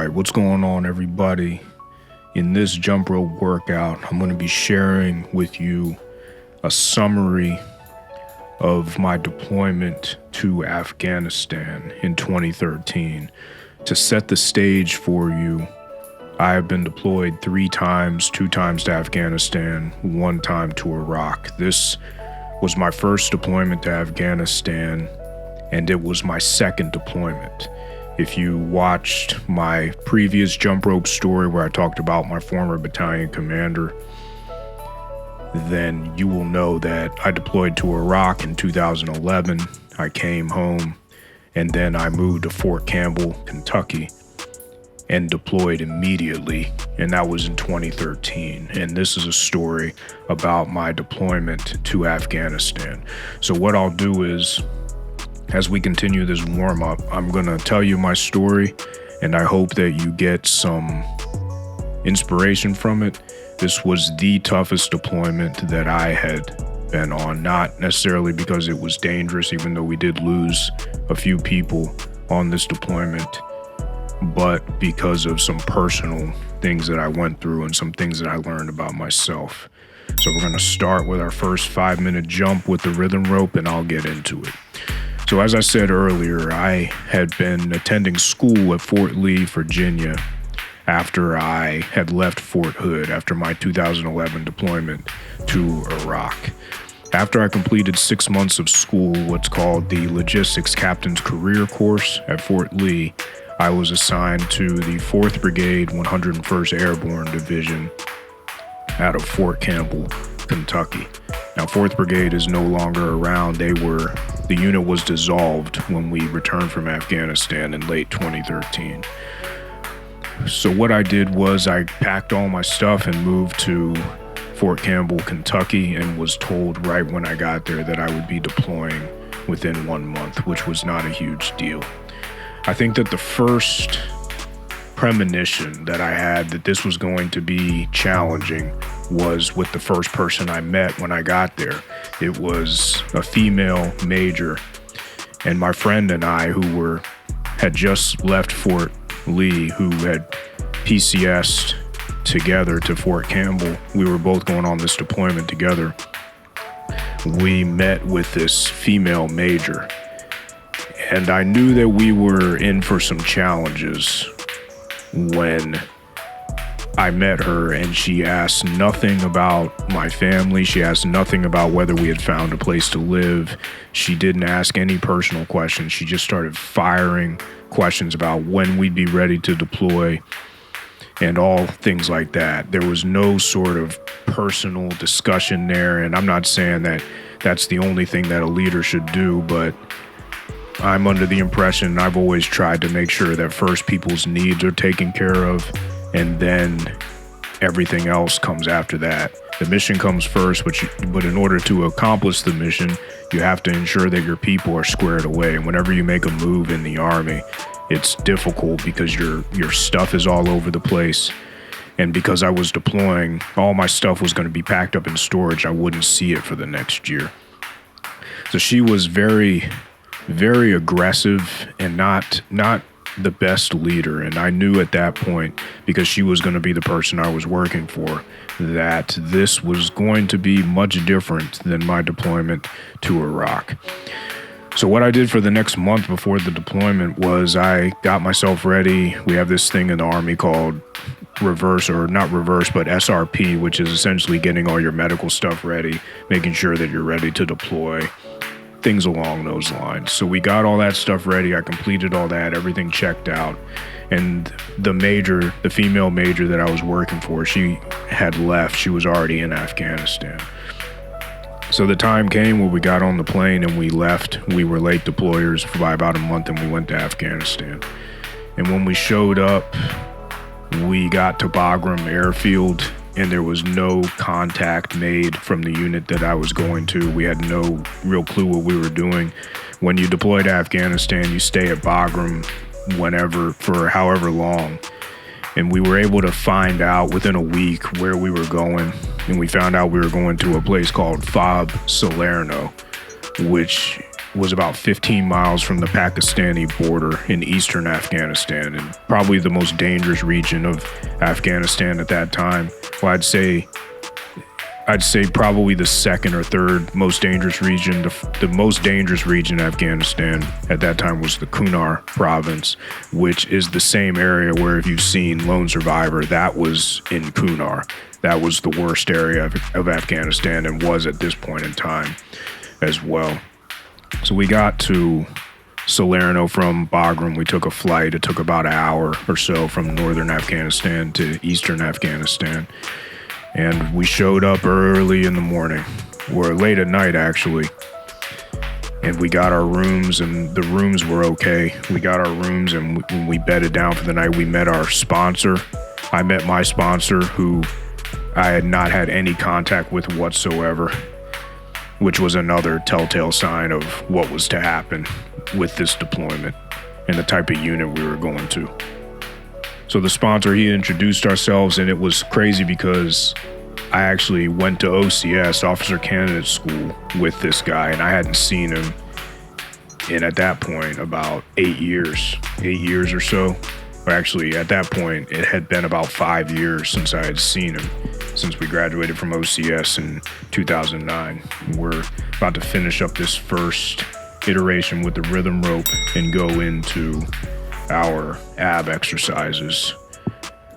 right, what's going on, everybody? In this jump rope workout, I'm going to be sharing with you a summary of my deployment to Afghanistan in 2013. To set the stage for you, I have been deployed 3 times, 2 times to Afghanistan, 1 time to Iraq. This was my first deployment to Afghanistan, and it was my second deployment. If you watched my previous jump rope story where I talked about my former battalion commander, then you will know that I deployed to Iraq in 2011. I came home, and then I moved to Fort Campbell, Kentucky, and deployed immediately, and that was in 2013. And this is a story about my deployment to Afghanistan. So what I'll do is, as we continue this warm-up, I'm going to tell you my story, and I hope that you get some inspiration from it. This was the toughest deployment that I had been on, not necessarily because it was dangerous, even though we did lose a few people on this deployment, but because of some personal things that I went through and some things that I learned about myself. So we're going to start with our first 5-minute jump with the rhythm rope, and I'll get into it. So as I said earlier, I had been attending school at Fort Lee, Virginia, after I had left Fort Hood after my 2011 deployment to Iraq. After I completed 6 months of school, what's called the Logistics Captain's Career Course at Fort Lee, I was assigned to the 4th Brigade 101st Airborne Division out of Fort Campbell, Kentucky. Now, 4th Brigade is no longer around. The unit was dissolved when we returned from Afghanistan in late 2013. So what I did was I packed all my stuff and moved to Fort Campbell, Kentucky, and was told right when I got there that I would be deploying within 1 month, which was not a huge deal. I think that the first premonition that I had that this was going to be challenging was with the first person I met when I got there. It was a female major, and my friend and I, who had just left Fort Lee, who had PCS'd together to Fort Campbell. We were both going on this deployment together. We met with this female major, and I knew that we were in for some challenges when I met her, and she asked nothing about my family. She asked nothing about whether we had found a place to live. She didn't ask any personal questions. She just started firing questions about when we'd be ready to deploy and all things like that. There was no sort of personal discussion there, and I'm not saying that that's the only thing that a leader should do, but I'm under the impression, I've always tried to make sure that first people's needs are taken care of, and then everything else comes after that. The mission comes first, but in order to accomplish the mission, you have to ensure that your people are squared away. And whenever you make a move in the Army, it's difficult because your stuff is all over the place. And because I was deploying, all my stuff was going to be packed up in storage. I wouldn't see it for the next year. So she was very, very aggressive and not the best leader. And I knew at that point, because she was going to be the person I was working for, that this was going to be much different than my deployment to Iraq. So what I did for the next month before the deployment was I got myself ready. We have this thing in the Army called SRP, which is essentially getting all your medical stuff ready, making sure that you're ready to deploy, things along those lines. So we got all that stuff ready. I completed all that, everything checked out. And the female major that I was working for, she had left. She was already in Afghanistan. So the time came where we got on the plane and we left. We were late deployers by about a month, and we went to Afghanistan. And when we showed up, we got to Bagram Airfield, and there was no contact made from the unit that I was going to. We had no real clue what we were doing. When you deploy to Afghanistan, you stay at Bagram for however long. And we were able to find out within a week where we were going. And we found out we were going to a place called Fob Salerno, which was about 15 miles from the Pakistani border in eastern Afghanistan, and probably the most dangerous region of Afghanistan at that time. Well, I'd say probably the second or third most dangerous region. The most dangerous region in Afghanistan at that time was the Kunar province, which is the same area where, if you've seen Lone Survivor, that was in Kunar. That was the worst area of Afghanistan, and was at this point in time as well. So we got to Salerno from Bagram. We took a flight. It took about an hour or so from northern Afghanistan to eastern Afghanistan. And we showed up early in the morning, or late at night, actually. And we got our rooms, and the rooms were okay. We got our rooms, and when we bedded down for the night, we met our sponsor. I met my sponsor, who I had not had any contact with whatsoever, which was another telltale sign of what was to happen with this deployment and the type of unit we were going to. So the sponsor, he introduced ourselves, and it was crazy because I actually went to OCS, Officer Candidate School, with this guy, and I hadn't seen him in, at that point, about 8 years or so. Or actually, at that point, it had been about 5 years since I had seen him, since we graduated from OCS in 2009. We're about to finish up this first iteration with the rhythm rope and go into our ab exercises,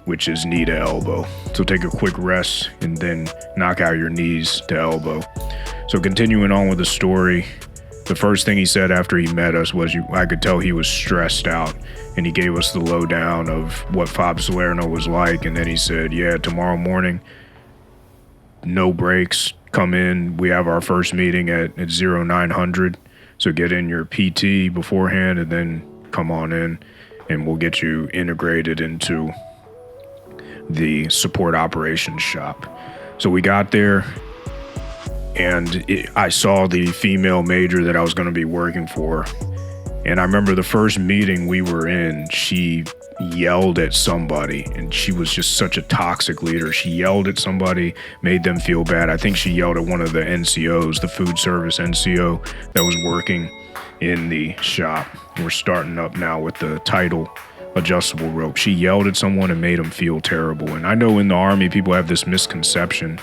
which is knee to elbow. So take a quick rest and then knock out your knees to elbow. So continuing on with the story, the first thing he said after he met us was, I could tell he was stressed out, and he gave us the lowdown of what FOB Salerno was like. And then he said, yeah, tomorrow morning, no breaks, come in. We have our first meeting at 0900. So get in your PT beforehand and then come on in, and we'll get you integrated into the support operations shop. So we got there, and I saw the female major that I was going to be working for. And I remember the first meeting we were in, she yelled at somebody, and she was just such a toxic leader. She yelled at somebody, made them feel bad. I think she yelled at one of the NCOs, the food service NCO that was working in the shop. We're starting up now with the title adjustable rope. She yelled at someone and made them feel terrible. And I know in the Army, people have this misconception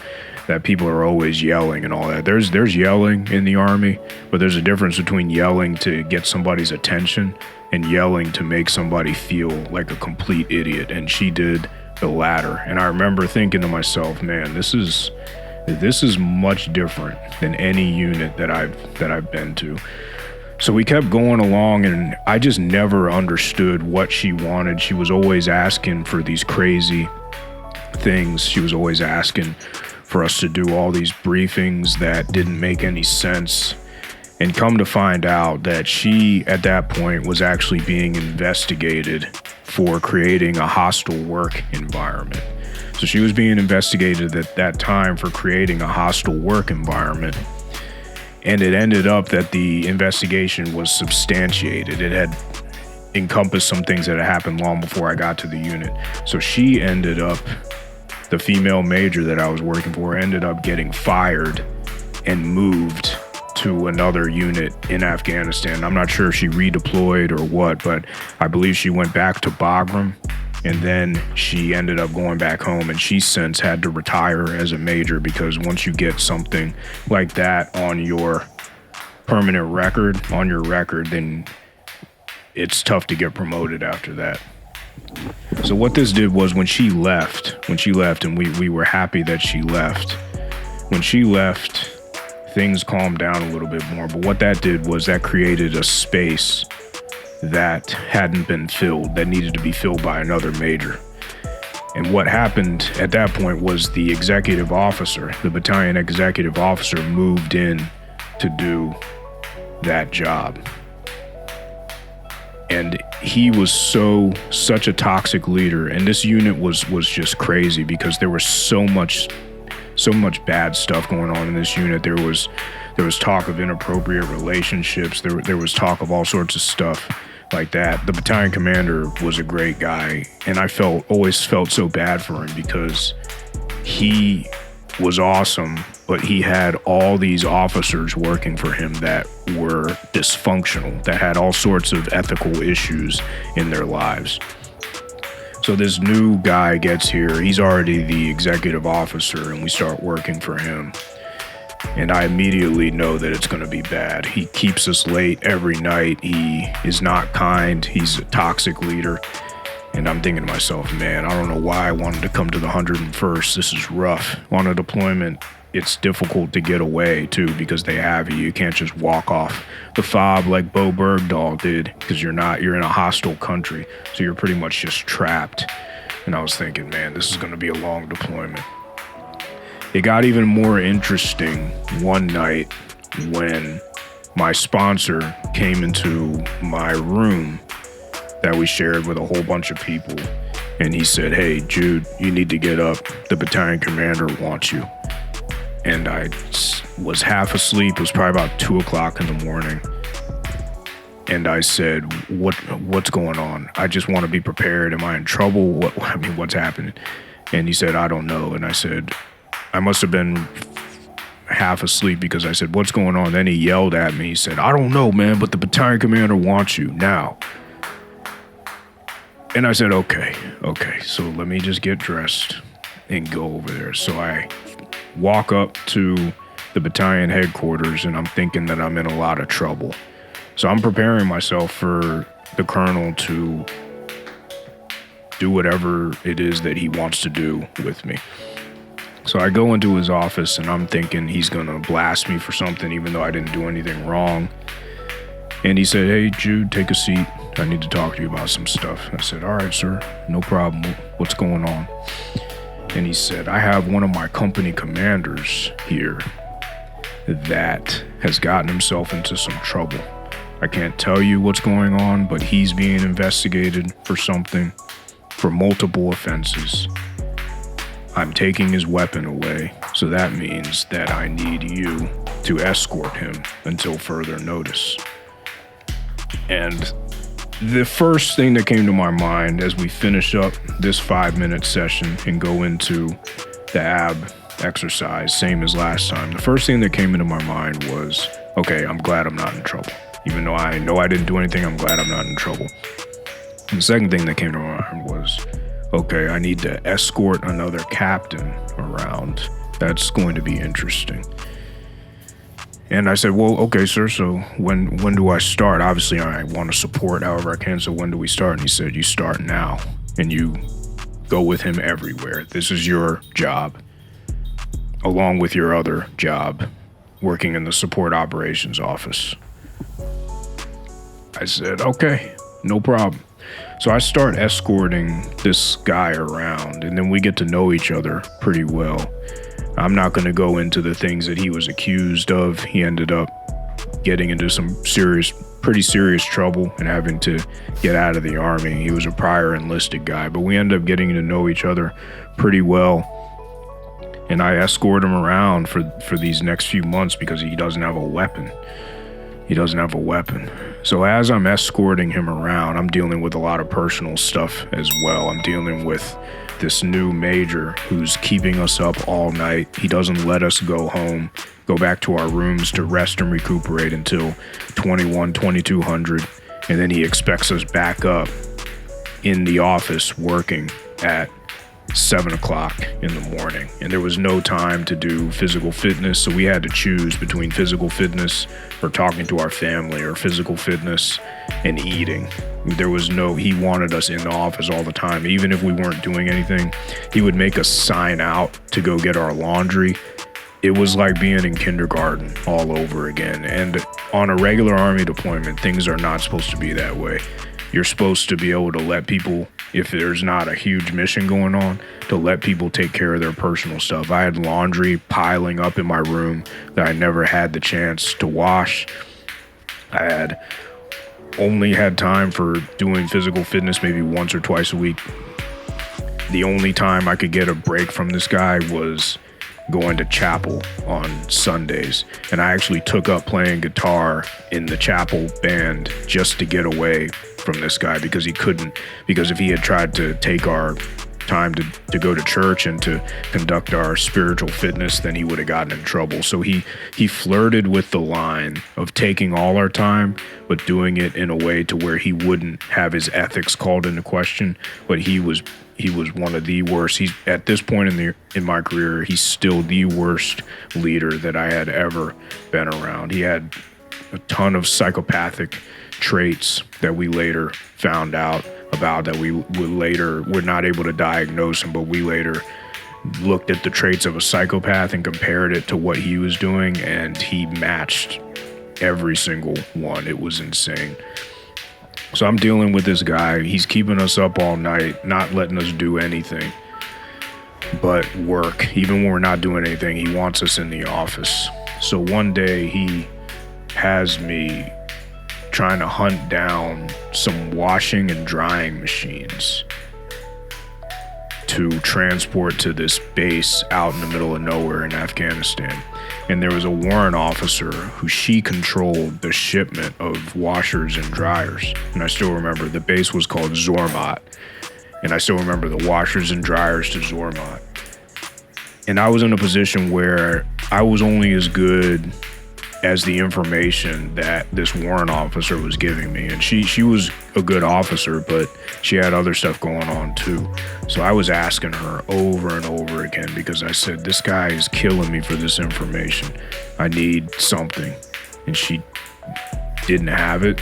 that people are always yelling and all that. There's yelling in the Army, but there's a difference between yelling to get somebody's attention and yelling to make somebody feel like a complete idiot. And she did the latter. And I remember thinking to myself, man, this is much different than any unit that I've been to. So we kept going along, and I just never understood what she wanted. She was always asking for these crazy things. She was always asking for us to do all these briefings that didn't make any sense. And come to find out that she, at that point, was actually being investigated for creating a hostile work environment. So she was being investigated at that time for creating a hostile work environment. And it ended up that the investigation was substantiated. It had encompassed some things that had happened long before I got to the unit. So she ended up, the female major that I was working for, ended up getting fired and moved to another unit in Afghanistan. I'm not sure if she redeployed or what, but I believe she went back to Bagram, and then she ended up going back home, and she since had to retire as a major, because once you get something like that on your permanent record, then it's tough to get promoted after that. So what this did was, when she left, and we were happy that she left, when she left, things calmed down a little bit more. But what that did was that created a space that hadn't been filled, that needed to be filled by another major. And what happened at that point was the executive officer, the battalion executive officer, moved in to do that job. And he was such a toxic leader. And this unit was just crazy, because there was so much bad stuff going on in this unit. There was talk of inappropriate relationships. There was talk of all sorts of stuff like that. The battalion commander was a great guy, and I always felt so bad for him, because he was awesome, but but he had all these officers working for him that were dysfunctional, that had all sorts of ethical issues in their lives. So this new guy gets here, he's already the executive officer, and we start working for him. And I immediately know that it's going to be bad. He keeps us late every night. He is not kind. He's a toxic leader. And I'm thinking to myself, man, I don't know why I wanted to come to the 101st. This is rough. On a deployment, it's difficult to get away, too, because they have you. You can't just walk off the fob like Bo Bergdahl did, because you're in a hostile country. So you're pretty much just trapped. And I was thinking, man, this is going to be a long deployment. It got even more interesting one night when my sponsor came into my room that we shared with a whole bunch of people. And he said, hey, Jude, you need to get up. The battalion commander wants you. And I was half asleep. It was probably about 2 o'clock in the morning. And I said, what's going on? I just want to be prepared. Am I in trouble? What's happening? And he said, I don't know. And I said, I must have been half asleep, because I said, what's going on? Then he yelled at me. He said, I don't know, man, but the battalion commander wants you now. And I said, okay. So let me just get dressed and go over there. So I walk up to the battalion headquarters, and I'm thinking that I'm in a lot of trouble. So I'm preparing myself for the colonel to do whatever it is that he wants to do with me. So I go into his office, and I'm thinking he's going to blast me for something, even though I didn't do anything wrong. And he said, hey, Jude, take a seat. I need to talk to you about some stuff. I said, all right, sir, no problem. What's going on? And he said, I have one of my company commanders here that has gotten himself into some trouble. I can't tell you what's going on, but he's being investigated for something, for multiple offenses. I'm taking his weapon away, so that means that I need you to escort him until further notice. And the first thing that came to my mind as we finish up this 5-minute session and go into the ab exercise, same as last time, the first thing that came into my mind was, okay, I'm glad I'm not in trouble. Even though I know I didn't do anything, I'm glad I'm not in trouble. And the second thing that came to my mind was, okay, I need to escort another captain around. That's going to be interesting. And I said, well, okay, sir, so when do I start? Obviously, I want to support however I can, so when do we start? And he said, you start now, and you go with him everywhere. This is your job, along with your other job, working in the support operations office. I said, okay, no problem. So I start escorting this guy around, and then we get to know each other pretty well. I'm not going to go into the things that he was accused of. He ended up getting into some pretty serious trouble and having to get out of the Army. He was a prior enlisted guy, but we ended up getting to know each other pretty well. And I escort him around for these next few months because he doesn't have a weapon. So as I'm escorting him around, I'm dealing with a lot of personal stuff as well. I'm dealing with this new major who's keeping us up all night. He doesn't let us go home, go back to our rooms to rest and recuperate until 2200. And then he expects us back up in the office working at 7 o'clock in the morning. And there was no time to do physical fitness, so we had to choose between physical fitness or talking to our family, or physical fitness and eating. He wanted us in the office all the time. Even if we weren't doing anything, he would make us sign out to go get our laundry. It was like being in kindergarten all over again. And on a regular Army deployment, things are not supposed to be that way. You're supposed to be able to let people, if there's not a huge mission going on, to let people take care of their personal stuff. I had laundry piling up in my room that I never had the chance to wash. I had only had time for doing physical fitness maybe once or twice a week. The only time I could get a break from this guy was going to chapel on Sundays. And I actually took up playing guitar in the chapel band just to get away from this guy, because he couldn't, because if he had tried to take our time to go to church and to conduct our spiritual fitness, then he would have gotten in trouble. So he flirted with the line of taking all our time, but doing it in a way to where he wouldn't have his ethics called into question. But he was one of the worst. He's at this point in my career, he's still the worst leader that I had ever been around. He had a ton of psychopathic traits that we later found out about, that we're not able to diagnose him, but we later looked at the traits of a psychopath and compared it to what he was doing, and he matched every single one. It was insane. So I'm dealing with this guy. He's keeping us up all night, not letting us do anything but work. Even when we're not doing anything, he wants us in the office. So one day he has me trying to hunt down some washing and drying machines to transport to this base out in the middle of nowhere in Afghanistan. And there was a warrant officer who she controlled the shipment of washers and dryers. And I still remember the base was called Zormat. And I still remember the washers and dryers to Zormat. And I was in a position where I was only as good as the information that this warrant officer was giving me. And she was a good officer, but she had other stuff going on too. So I was asking her over and over again, because I said, this guy is killing me for this information. I need something. And she didn't have it.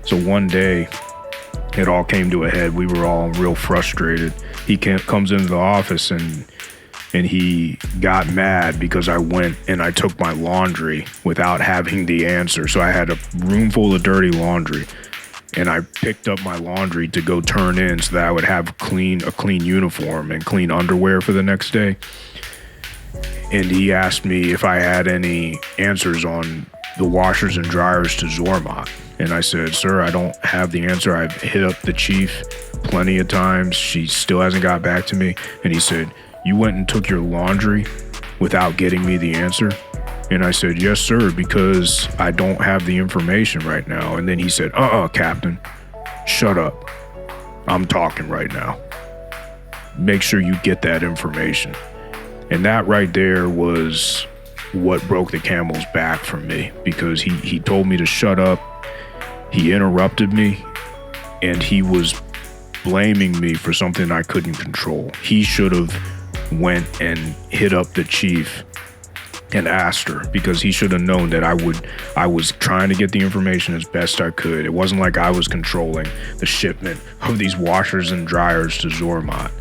So one day it all came to a head. We were all real frustrated. He comes into the office and he got mad because I went and I took my laundry without having the answer. So I had a room full of dirty laundry, and I picked up my laundry to go turn in so that I would have a clean uniform and clean underwear for the next day. And he asked me if I had any answers on the washers and dryers to Zormat. And I said, sir, I don't have the answer. I've hit up the chief plenty of times. She still hasn't got back to me. And he said, you went and took your laundry without getting me the answer? And I said, yes, sir, because I don't have the information right now. And then he said, Captain, shut up. I'm talking right now. Make sure you get that information. And that right there was what broke the camel's back for me, because he told me to shut up. He interrupted me, and he was blaming me for something I couldn't control. He should have went and hit up the chief and asked her, because he should have known that I was trying to get the information as best I could. It wasn't like I was controlling the shipment of these washers and dryers to Zormat.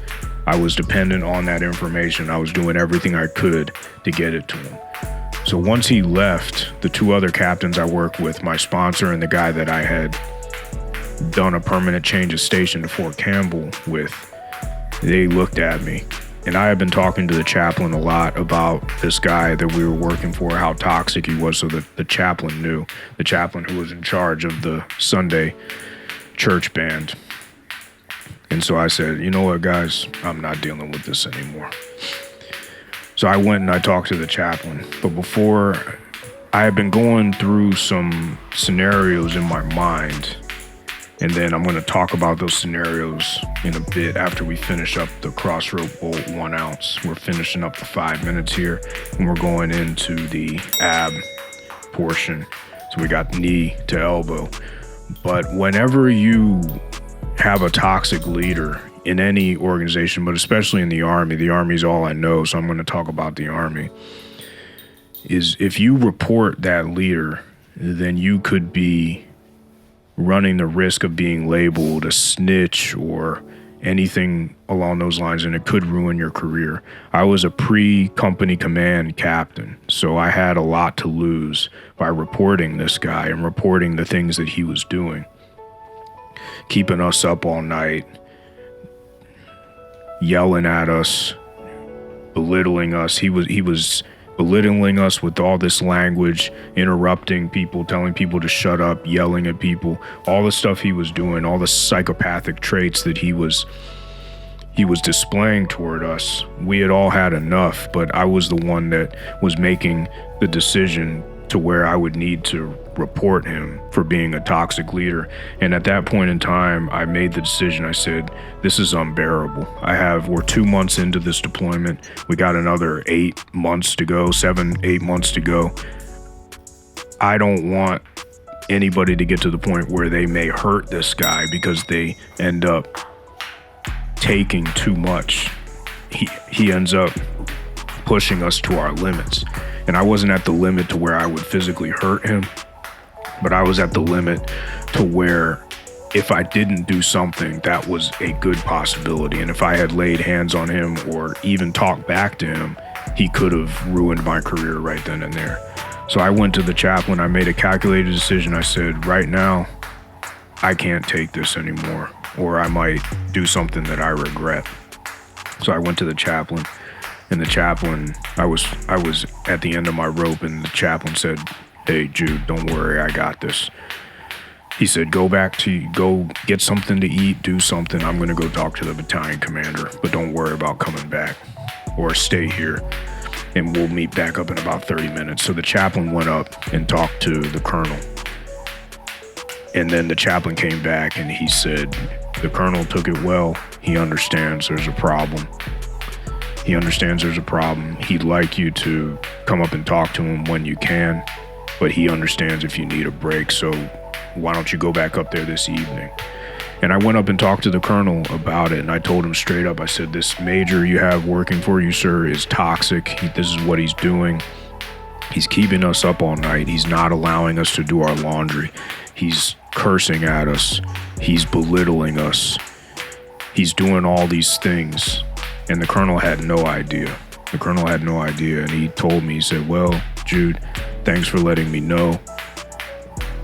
I was dependent on that information. I was doing everything I could to get it to him. So once he left, the two other captains I worked with, my sponsor and the guy that I had done a permanent change of station to Fort Campbell with, they looked at me. And I had been talking to the chaplain a lot about this guy that we were working for, how toxic he was, so that the chaplain knew. The chaplain who was in charge of the Sunday church band. And so I said, you know what, guys, I'm not dealing with this anymore. So I went and I talked to the chaplain. But before, I had been going through some scenarios in my mind. And then I'm going to talk about those scenarios in a bit after we finish up the crossrope bolt 1 ounce. We're finishing up the 5 minutes here, and we're going into the ab portion. So we got knee to elbow. But whenever you have a toxic leader in any organization, but especially in the Army is all I know, so I'm going to talk about the Army, is if you report that leader, then you could be running the risk of being labeled a snitch or anything along those lines, and it could ruin your career. I was a pre-company command captain, so I had a lot to lose by reporting this guy and reporting the things that he was doing, keeping us up all night, yelling at us, belittling us. He was belittling us with all this language, interrupting people, telling people to shut up, yelling at people, all the stuff he was doing, all the psychopathic traits that he was displaying toward us. We had all had enough, but I was the one that was making the decision to where I would need to report him for being a toxic leader. And at that point in time, I made the decision. I said, this is unbearable. We're 2 months into this deployment. We got another 8 months to go, 7-8 months to go. I don't want anybody to get to the point where they may hurt this guy because they end up taking too much. He ends up pushing us to our limits. And I wasn't at the limit to where I would physically hurt him, but I was at the limit to where if I didn't do something, that was a good possibility. And if I had laid hands on him or even talked back to him, he could have ruined my career right then and there. So I went to the chaplain. I made a calculated decision. I said, right now, I can't take this anymore, or I might do something that I regret. So I went to the chaplain, and the chaplain, I was at the end of my rope, and the chaplain said, hey, Jude, don't worry, I got this. He said, go get something to eat, do something. I'm gonna go talk to the battalion commander, but don't worry about coming back, or stay here, and we'll meet back up in about 30 minutes. So the chaplain went up and talked to the colonel. And then the chaplain came back and he said, the colonel took it well. He understands there's a problem. He'd like you to come up and talk to him when you can, but he understands if you need a break. So why don't you go back up there this evening? And I went up and talked to the colonel about it, and I told him straight up, I said, this major you have working for you, sir, is toxic. This is what he's doing. He's keeping us up all night. He's not allowing us to do our laundry. He's cursing at us. He's belittling us. He's doing all these things. And the colonel had no idea. And he told me, he said, well, Jude, thanks for letting me know.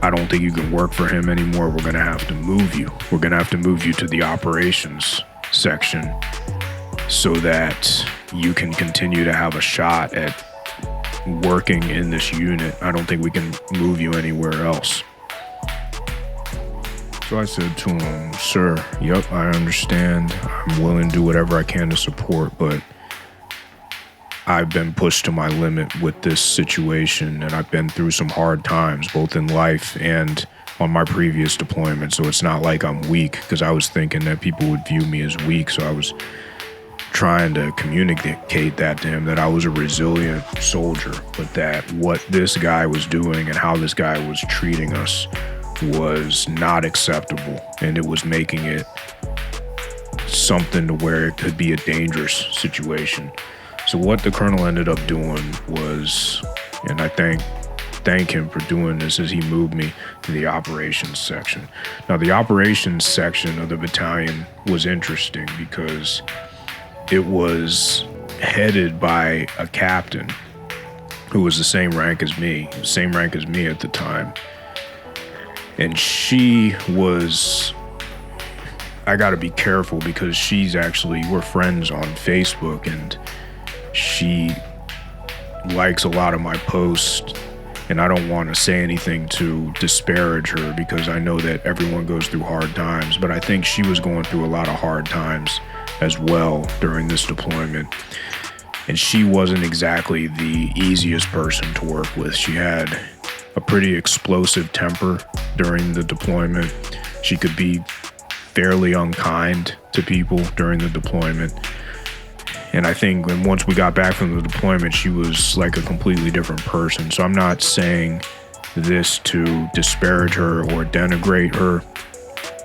I don't think you can work for him anymore. We're going to have to move you. We're going to have to move you to the operations section so that you can continue to have a shot at working in this unit. I don't think we can move you anywhere else. So I said to him, sir, yep, I understand. I'm willing to do whatever I can to support, but I've been pushed to my limit with this situation, and I've been through some hard times, both in life and on my previous deployment. So it's not like I'm weak, because I was thinking that people would view me as weak. So I was trying to communicate that to him, that I was a resilient soldier, but that what this guy was doing and how this guy was treating us was not acceptable, and it was making it something to where it could be a dangerous situation. So what the colonel ended up doing was, and I thank him for doing this, is he moved me to the operations section. Now the operations section of the battalion was interesting because it was headed by a captain who was the same rank as me at the time. And she was, I gotta be careful because we're friends on Facebook, and she likes a lot of my posts, and I don't want to say anything to disparage her because I know that everyone goes through hard times, but I think she was going through a lot of hard times as well during this deployment. And she wasn't exactly the easiest person to work with. She had a pretty explosive temper during the deployment. She could be fairly unkind to people during the deployment. And I think once we got back from the deployment, she was like a completely different person. So I'm not saying this to disparage her or denigrate her.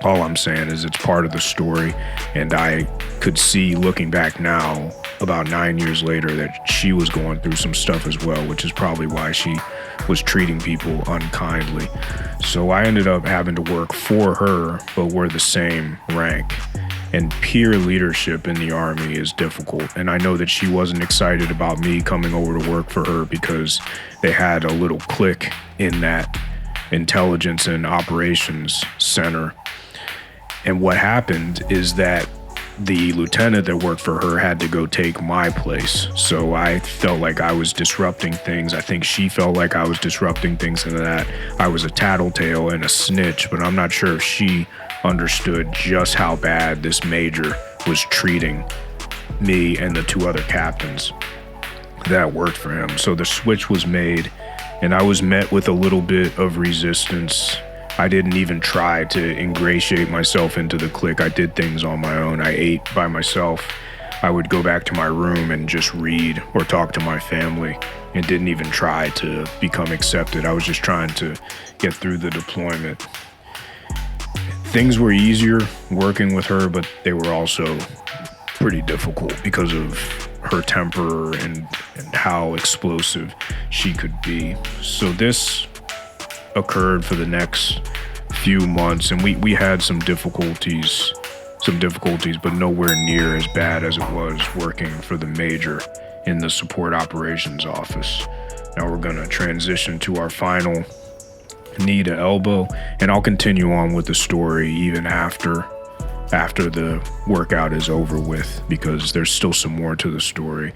All I'm saying is it's part of the story. And I could see, looking back now, about 9 years later, that she was going through some stuff as well, which is probably why she was treating people unkindly. So I ended up having to work for her, but we're the same rank. And peer leadership in the Army is difficult. And I know that she wasn't excited about me coming over to work for her because they had a little clique in that intelligence and operations center. And what happened is that the lieutenant that worked for her had to go take my place. So I felt like I was disrupting things. I think she felt like I was disrupting things, and that I was a tattletale and a snitch, but I'm not sure if she understood just how bad this major was treating me and the two other captains that worked for him. So the switch was made, and I was met with a little bit of resistance. I didn't even try to ingratiate myself into the clique. I did things on my own. I ate by myself. I would go back to my room and just read or talk to my family, and didn't even try to become accepted. I was just trying to get through the deployment. Things were easier working with her, but they were also pretty difficult because of her temper and how explosive she could be. So this occurred for the next few months, and we had some difficulties, but nowhere near as bad as it was working for the major in the support operations office. Now we're gonna transition to our final knee to elbow, and I'll continue on with the story even after the workout is over with, because there's still some more to the story.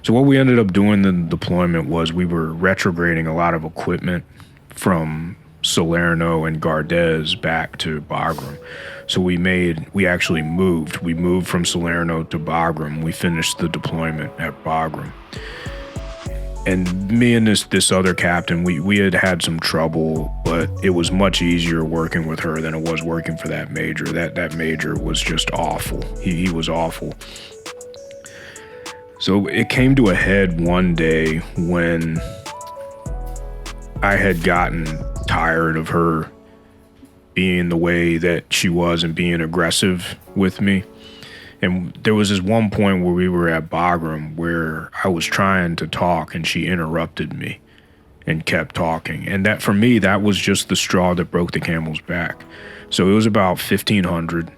So what we ended up doing in the deployment was we were retrograding a lot of equipment from Salerno and Gardez back to Bagram. So we actually moved. We moved from Salerno to Bagram. We finished the deployment at Bagram. And me and this other captain, we had some trouble, but it was much easier working with her than it was working for that major. That major was just awful. He was awful. So it came to a head one day when I had gotten tired of her being the way that she was and being aggressive with me. And there was this one point where we were at Bagram where I was trying to talk and she interrupted me and kept talking. And that, for me, that was just the straw that broke the camel's back. So it was about 1500,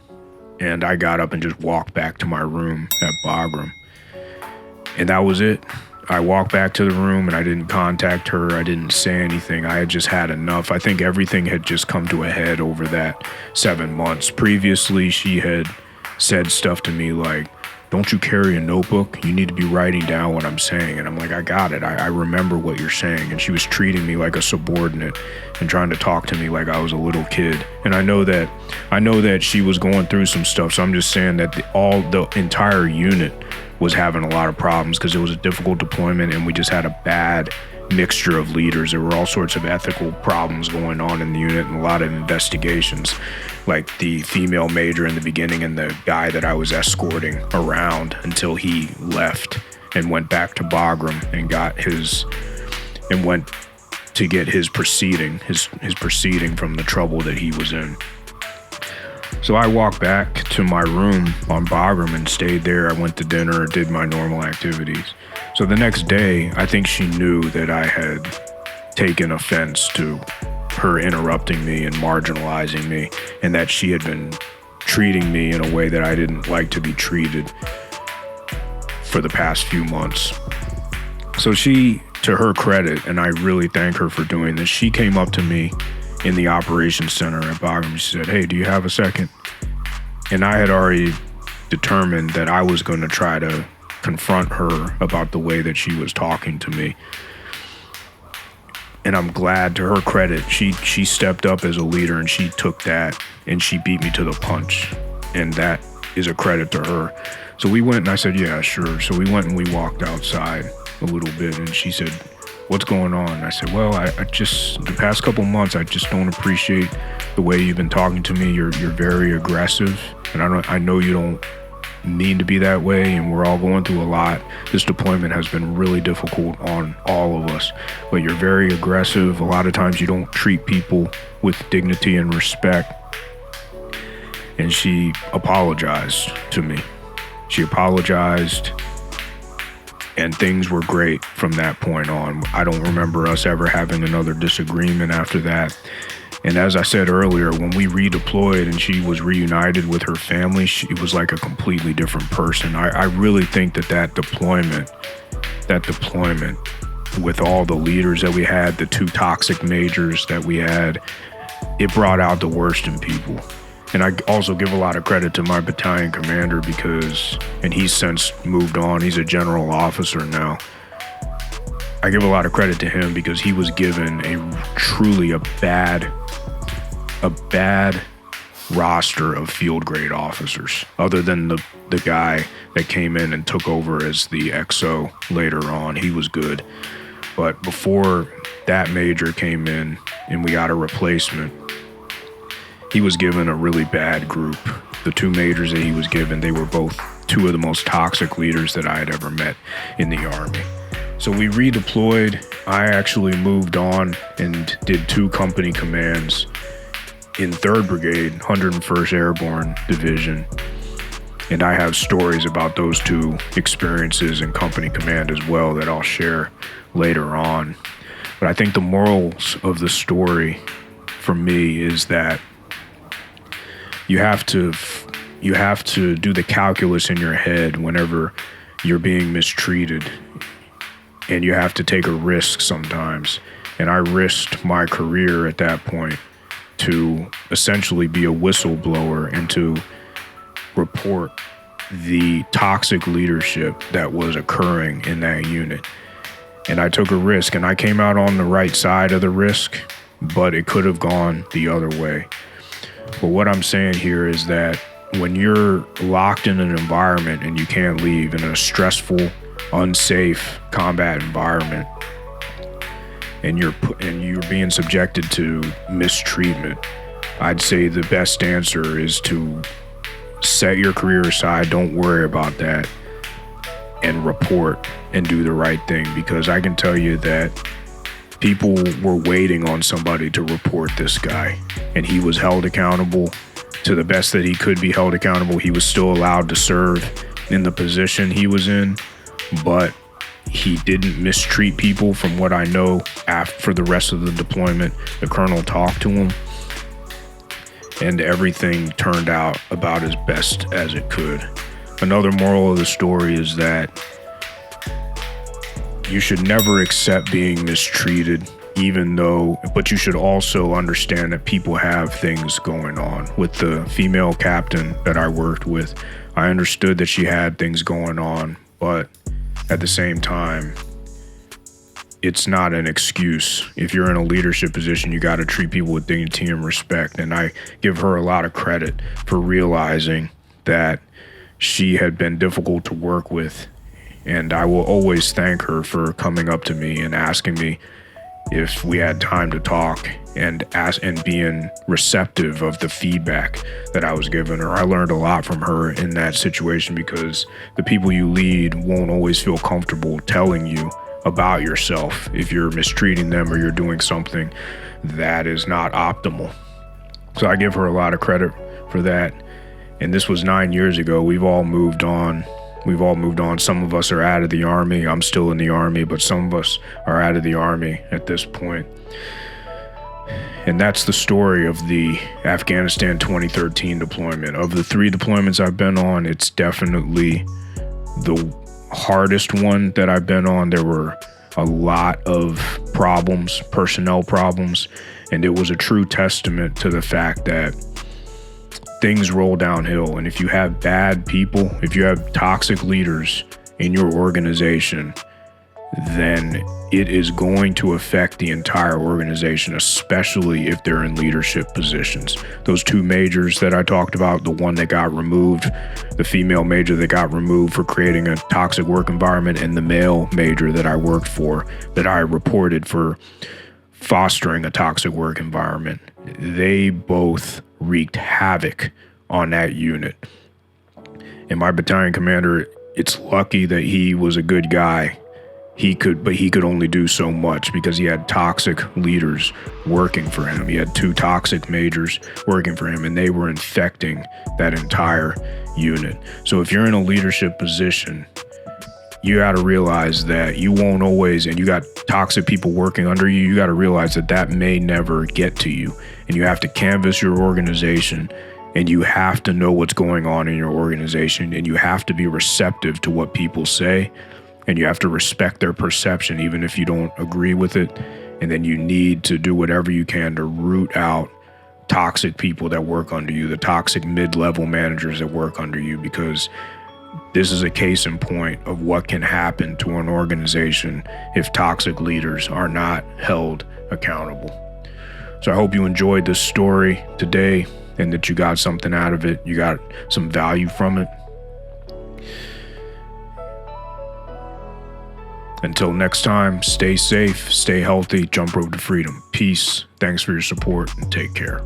and I got up and just walked back to my room at Bagram. And that was it. I walked back to the room and I didn't contact her. I didn't say anything. I had just had enough. I think everything had just come to a head over that 7 months. Previously, she had said stuff to me like, "Don't you carry a notebook? You need to be writing down what I'm saying." And I'm like, "I got it. I remember what you're saying." And she was treating me like a subordinate and trying to talk to me like I was a little kid. And I know that she was going through some stuff. So I'm just saying that the entire unit was having a lot of problems because it was a difficult deployment, and we just had a bad mixture of leaders. There were all sorts of ethical problems going on in the unit and a lot of investigations, like the female major in the beginning and the guy that I was escorting around until he left and went back to Bagram and went to get his proceeding from the trouble that he was in. So I walked back to my room on Bagram and stayed there. I went to dinner, did my normal activities. So the next day, I think she knew that I had taken offense to her interrupting me and marginalizing me, and that she had been treating me in a way that I didn't like to be treated for the past few months. So she, to her credit, and I really thank her for doing this, she came up to me in the operations center at Bagram. She said, "Hey, do you have a second?" And I had already determined that I was going to try to confront her about the way that she was talking to me. And I'm glad, to her credit, she stepped up as a leader and she took that and she beat me to the punch. And that is a credit to her. So we went and I said, "Yeah, sure." So we went and we walked outside a little bit, and she said, "What's going on?" And I said, "Well, I just, the past couple months, I just don't appreciate the way you've been talking to me. You're very aggressive, and I know you don't mean to be that way, and we're all going through a lot. This deployment has been really difficult on all of us, but you're very aggressive. A lot of times you don't treat people with dignity and respect." And she apologized to me. She apologized, and things were great from that point on. I don't remember us ever having another disagreement after that. And as I said earlier, when we redeployed and she was reunited with her family, she was like a completely different person. I really think that deployment with all the leaders that we had, the 2 toxic majors that we had, it brought out the worst in people. And I also give a lot of credit to my battalion commander and he's since moved on. He's a general officer now. I give a lot of credit to him because he was given truly a bad roster of field grade officers, other than the guy that came in and took over as the XO later on. He was good. But before that major came in and we got a replacement, he was given a really bad group. The two majors that he was given, they were both two of the most toxic leaders that I had ever met in the Army. So we redeployed. I actually moved on and did 2 company commands in 3rd Brigade, 101st Airborne Division. And I have stories about those 2 experiences in company command as well that I'll share later on. But I think the morals of the story for me is that you have to do the calculus in your head whenever you're being mistreated, and you have to take a risk sometimes. And I risked my career at that point to essentially be a whistleblower and to report the toxic leadership that was occurring in that unit. And I took a risk, and I came out on the right side of the risk, but it could have gone the other way. But what I'm saying here is that when you're locked in an environment and you can't leave, in a stressful, unsafe combat environment, and you're being subjected to mistreatment, I'd say the best answer is to set your career aside. Don't worry about that, and report and do the right thing, because I can tell you that people were waiting on somebody to report this guy, and he was held accountable to the best that he could be held accountable. He was still allowed to serve in the position he was in, but he didn't mistreat people from what I know. For the rest of the deployment, the colonel talked to him, and everything turned out about as best as it could. Another moral of the story is that you should never accept being mistreated, but you should also understand that people have things going on. With the female captain that I worked with, I understood that she had things going on, but at the same time, it's not an excuse. If you're in a leadership position, you got to treat people with dignity and respect. And I give her a lot of credit for realizing that she had been difficult to work with. And I will always thank her for coming up to me and asking me if we had time to talk, and being receptive of the feedback that I was giving her. I learned a lot from her in that situation, because the people you lead won't always feel comfortable telling you about yourself if you're mistreating them or you're doing something that is not optimal. So I give her a lot of credit for that. And this was 9 years ago. We've all moved on. Some of us are out of the Army. I'm still in the Army, but some of us are out of the Army at this point. And that's the story of the Afghanistan 2013 deployment. Of the 3 deployments I've been on, it's definitely the hardest one that I've been on. There were a lot of problems, personnel problems, and it was a true testament to the fact that things roll downhill. And if you have bad people, if you have toxic leaders in your organization, then it is going to affect the entire organization, especially if they're in leadership positions. Those 2 majors that I talked about, the one that got removed, the female major that got removed for creating a toxic work environment, and the male major that I worked for, that I reported for fostering a toxic work environment, they both wreaked havoc on that unit. And my battalion commander, it's lucky that he was a good guy. He could only do so much because he had toxic leaders working for him. He had 2 toxic majors working for him, and they were infecting that entire unit. So if you're in a leadership position, you got to realize that you won't always, and you got toxic people working under you, you got to realize that that may never get to you. And you have to canvass your organization, and you have to know what's going on in your organization, and you have to be receptive to what people say. And you have to respect their perception, even if you don't agree with it. And then you need to do whatever you can to root out toxic people that work under you, the toxic mid-level managers that work under you, because this is a case in point of what can happen to an organization if toxic leaders are not held accountable. So I hope you enjoyed this story today and that you got something out of it. You got some value from it. Until next time, stay safe, stay healthy, jump road to freedom. Peace. Thanks for your support and take care.